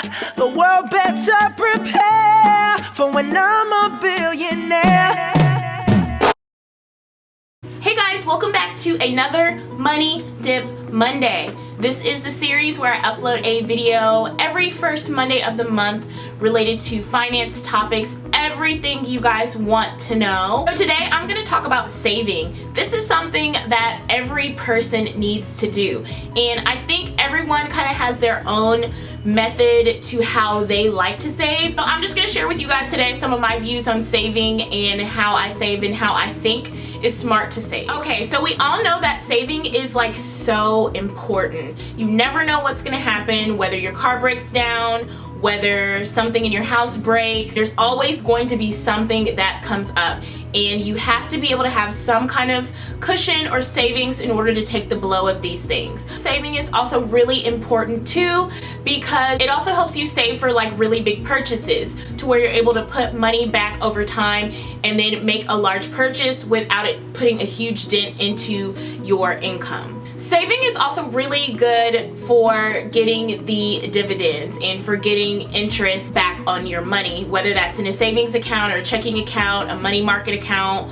The world better prepare for when I'm a billionaire. Hey guys, welcome back to another Money Dip Monday. This is the series where I upload a video every first Monday of the month related to finance topics, everything you guys want to know. So today I'm going to talk about saving. This is something that every person needs to do, and I think everyone kind of has their own method to how they like to save. So I'm just going to share with you guys today some of my views on saving and how I save and how I think it's smart to save. Okay, so we all know that saving is like so important. You never know what's gonna happen, whether your car breaks down, whether something in your house breaks. There's always going to be something that comes up, and you have to be able to have some kind of cushion or savings in order to take the blow of these things. Saving is also really important too, because it also helps you save for like really big purchases, to where you're able to put money back over time and then make a large purchase without it putting a huge dent into your income. Saving is also really good for getting the dividends and for getting interest back on your money, whether that's in a savings account or a checking account, a money market account,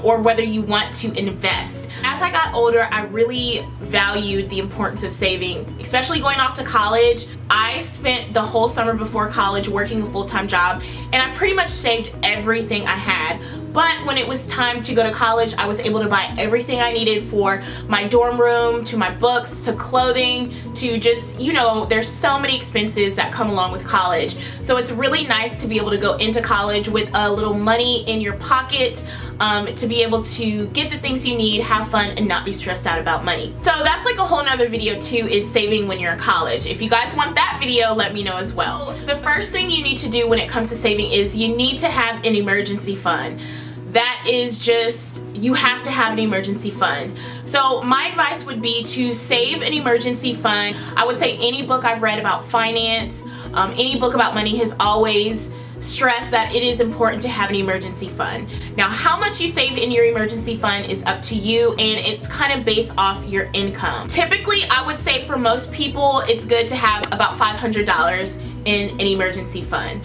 or whether you want to invest. As I got older, I really valued the importance of saving, especially going off to college. I spent the whole summer before college working a full-time job, and I pretty much saved everything I had. But when it was time to go to college, I was able to buy everything I needed for my dorm room, to my books, to clothing, to just, you know, there's so many expenses that come along with college. So it's really nice to be able to go into college with a little money in your pocket, to be able to get the things you need, have fun, and not be stressed out about money. So that's like a whole nother video too, is saving when you're in college. If you guys want that video, let me know as well. The first thing you need to do when it comes to saving is you need to have an emergency fund. That is just, you have to have an emergency fund. So my advice would be to save an emergency fund. I would say any book I've read about finance, any book about money has always stressed that it is important to have an emergency fund. Now, how much you save in your emergency fund is up to you, and it's kind of based off your income. Typically, I would say for most people, it's good to have about $500 in an emergency fund.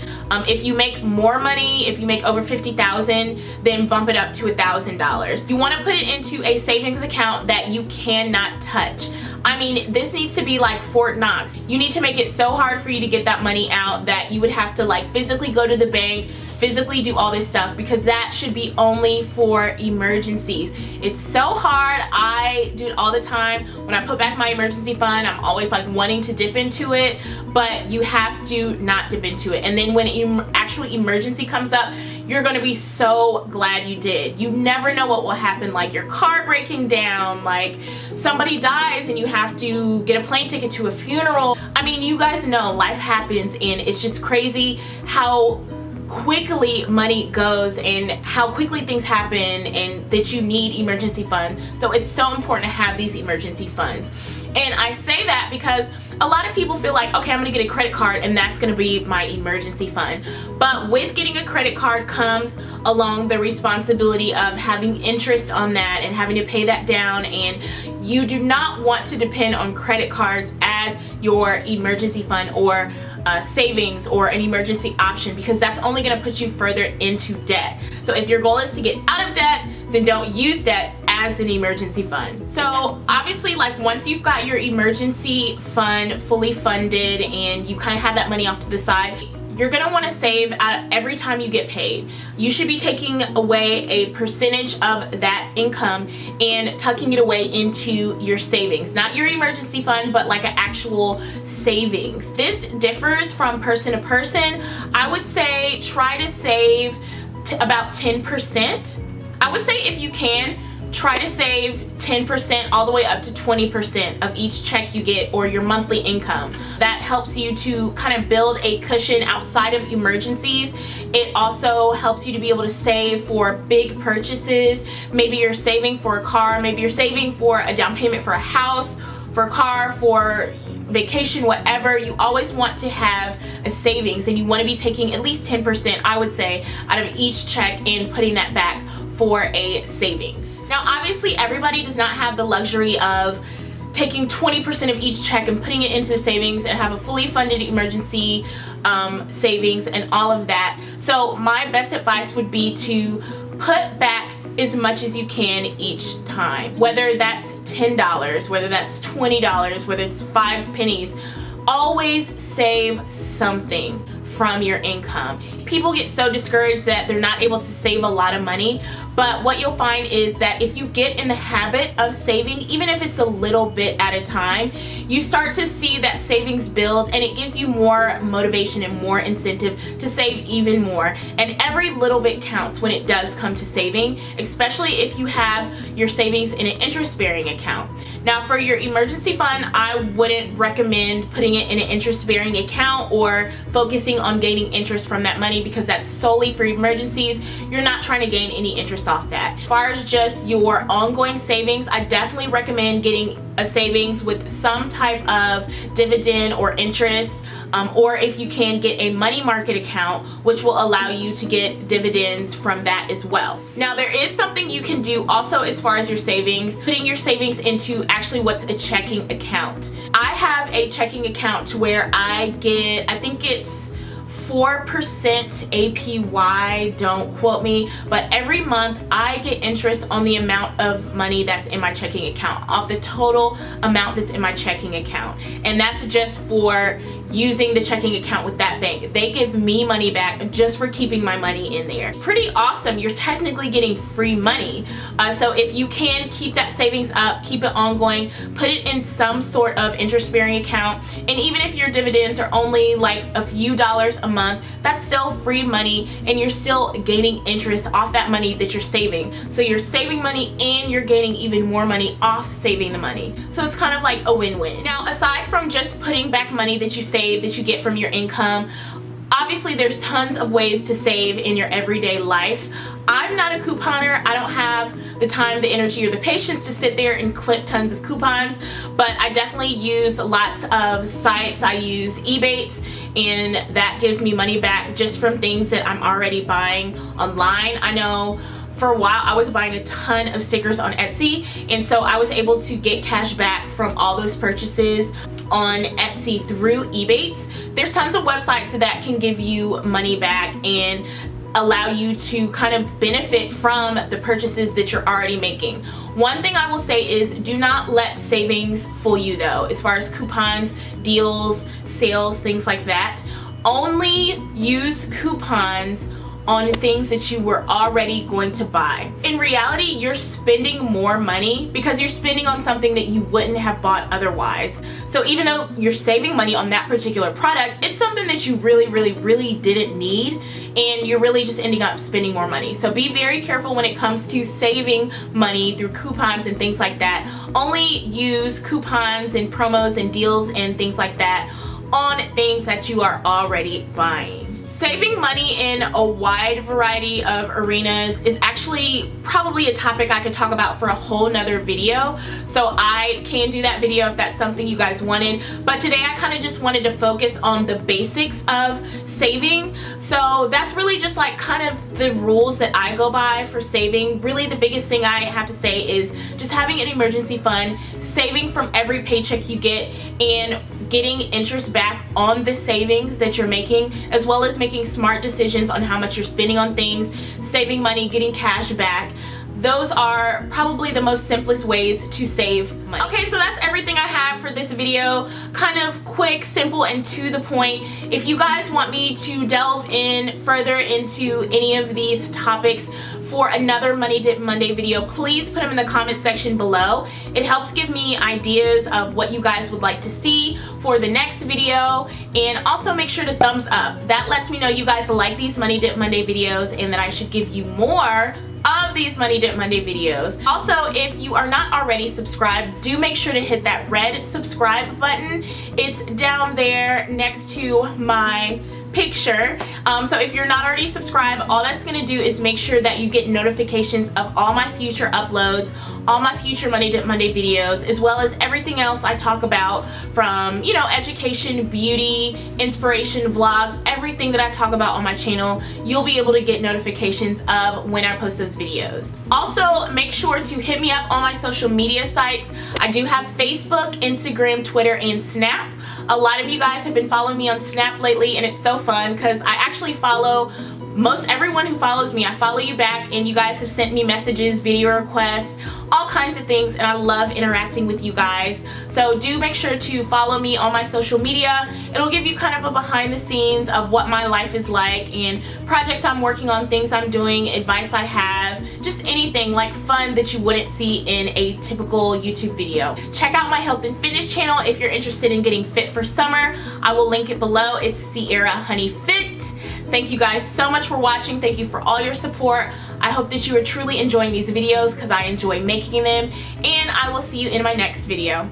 If you make more money, if you make over $50,000, then bump it up to $1,000. You want to put it into a savings account that you cannot touch. I mean, this needs to be like Fort Knox. You need to make it so hard for you to get that money out that you would have to like physically go to the bank, physically do all this stuff, because that should be only for emergencies. It's so hard. I do it all the time. When I put back my emergency fund, I'm always like wanting to dip into it, but you have to not dip into it. And then when actual emergency comes up, you're gonna be so glad you did. You never know what will happen, like your car breaking down, like somebody dies and you have to get a plane ticket to a funeral. I mean, you guys know life happens, and it's just crazy how quickly money goes and how quickly things happen, and that you need emergency funds. So it's so important to have these emergency funds. And I say that because a lot of people feel like, okay, I'm gonna get a credit card and that's gonna be my emergency fund. But with getting a credit card comes along the responsibility of having interest on that and having to pay that down, and you do not want to depend on credit cards as your emergency fund or savings or an emergency option, because that's only going to put you further into debt. So if your goal is to get out of debt, then don't use debt as an emergency fund. So obviously, like once you've got your emergency fund fully funded and you kind of have that money off to the side, you're gonna want to save every time you get paid. You should be taking away a percentage of that income and tucking it away into your savings. Not your emergency fund, but like an actual savings. This differs from person to person. I would say try to save about 10%. I would say if you can, try to save 10% all the way up to 20% of each check you get or your monthly income. That helps you to kind of build a cushion outside of emergencies. It also helps you to be able to save for big purchases. Maybe you're saving for a car, maybe you're saving for a down payment for a house, for a car, for vacation, whatever. You always want to have a savings, and you want to be taking at least 10%, I would say, out of each check and putting that back for a savings. Now obviously everybody does not have the luxury of taking 20% of each check and putting it into the savings and have a fully funded emergency savings and all of that. So my best advice would be to put back as much as you can each time, whether that's $10, whether that's $20, whether it's 5 pennies. Always save something from your income. People get so discouraged that they're not able to save a lot of money, but what you'll find is that if you get in the habit of saving, even if it's a little bit at a time, you start to see that savings build, and it gives you more motivation and more incentive to save even more. And every little bit counts when it does come to saving, especially if you have your savings in an interest-bearing account. Now for your emergency fund, I wouldn't recommend putting it in an interest-bearing account or focusing on gaining interest from that money, because that's solely for emergencies. You're not trying to gain any interest off that. As far as just your ongoing savings, I definitely recommend getting a savings with some type of dividend or interest, or if you can, get a money market account, which will allow you to get dividends from that as well. Now there is something you can do also as far as your savings, putting your savings into actually what's a checking account. I have a checking account to where I get, I think it's 4% APY, don't quote me, but every month I get interest on the amount of money that's in my checking account, off the total amount that's in my checking account. And that's just for using the checking account with that bank. They give me money back just for keeping my money in there. Pretty awesome. You're technically getting free money. So if you can keep that savings up, keep it ongoing, put it in some sort of interest-bearing account, and even if your dividends are only like a few dollars a month, that's still free money, and you're still gaining interest off that money that you're saving. So you're saving money and you're gaining even more money off saving the money. So it's kind of like a win-win. Now aside from just putting back money that you save, that you get from your income, obviously there's tons of ways to save in your everyday life. I'm not a couponer. I don't have the time, the energy, or the patience to sit there and clip tons of coupons, but I definitely use lots of sites. I use Ebates, and that gives me money back just from things that I'm already buying online. I know for a while I was buying a ton of stickers on Etsy, and so I was able to get cash back from all those purchases on Etsy through Ebates. There's tons of websites that can give you money back and allow you to kind of benefit from the purchases that you're already making. One thing I will say is, do not let savings fool you though, as far as coupons, deals, sales, things like that. Only use coupons on things that you were already going to buy. In reality, you're spending more money because you're spending on something that you wouldn't have bought otherwise. So even though you're saving money on that particular product, it's something that you really didn't need, and you're really just ending up spending more money. So be very careful when it comes to saving money through coupons and things like that. Only use coupons and promos and deals and things like that on things that you are already buying. Saving money in a wide variety of arenas is actually probably a topic I could talk about for a whole nother video, so I can do that video if that's something you guys wanted. But today I kind of just wanted to focus on the basics of saving. So that's really just like kind of the rules that I go by for saving. Really the biggest thing I have to say is just having an emergency fund, saving from every paycheck you get, and getting interest back on the savings that you're making, as well as making smart decisions on how much you're spending on things, saving money, getting cash back. Those are probably the most simplest ways to save money. Okay, so that's everything I have for this video. Kind of quick, simple, and to the point. If you guys want me to delve in further into any of these topics for another Money Dip Monday video, please put them in the comment section below. It helps give me ideas of what you guys would like to see for the next video, and also make sure to thumbs up. That lets me know you guys like these Money Dip Monday videos and that I should give you more of these Money Dip Monday videos. Also, if you are not already subscribed, do make sure to hit that red subscribe button. It's down there next to my picture. So if you're not already subscribed, all that's going to do is make sure that you get notifications of all my future uploads all my future Money Dip Monday videos, as well as everything else I talk about, from, you know, education, beauty, inspiration, vlogs, everything that I talk about on my channel, you'll be able to get notifications of when I post those videos. Also, make sure to hit me up on my social media sites. I do have Facebook, Instagram, Twitter, and Snap. A lot of you guys have been following me on Snap lately, and it's so fun because I actually follow most everyone who follows me. I follow you back, and you guys have sent me messages, video requests, all kinds of things, and I love interacting with you guys. So do make sure to follow me on my social media. It'll give you kind of a behind the scenes of what my life is like, and projects I'm working on, things I'm doing, advice I have, just anything like fun that you wouldn't see in a typical YouTube video. Check out my health and fitness channel if you're interested in getting fit for summer. I will link it below. It's Ciara Honey Fit. Thank you guys so much for watching. Thank you for all your support. I hope that you are truly enjoying these videos because I enjoy making them, and I will see you in my next video.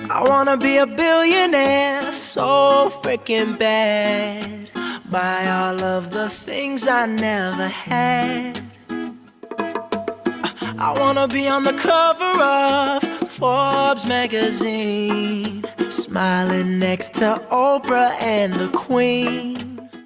I wanna be a billionaire so freaking bad. Buy all of the things I never had. I wanna be on the cover of Forbes magazine, smiling next to Oprah and the Queen.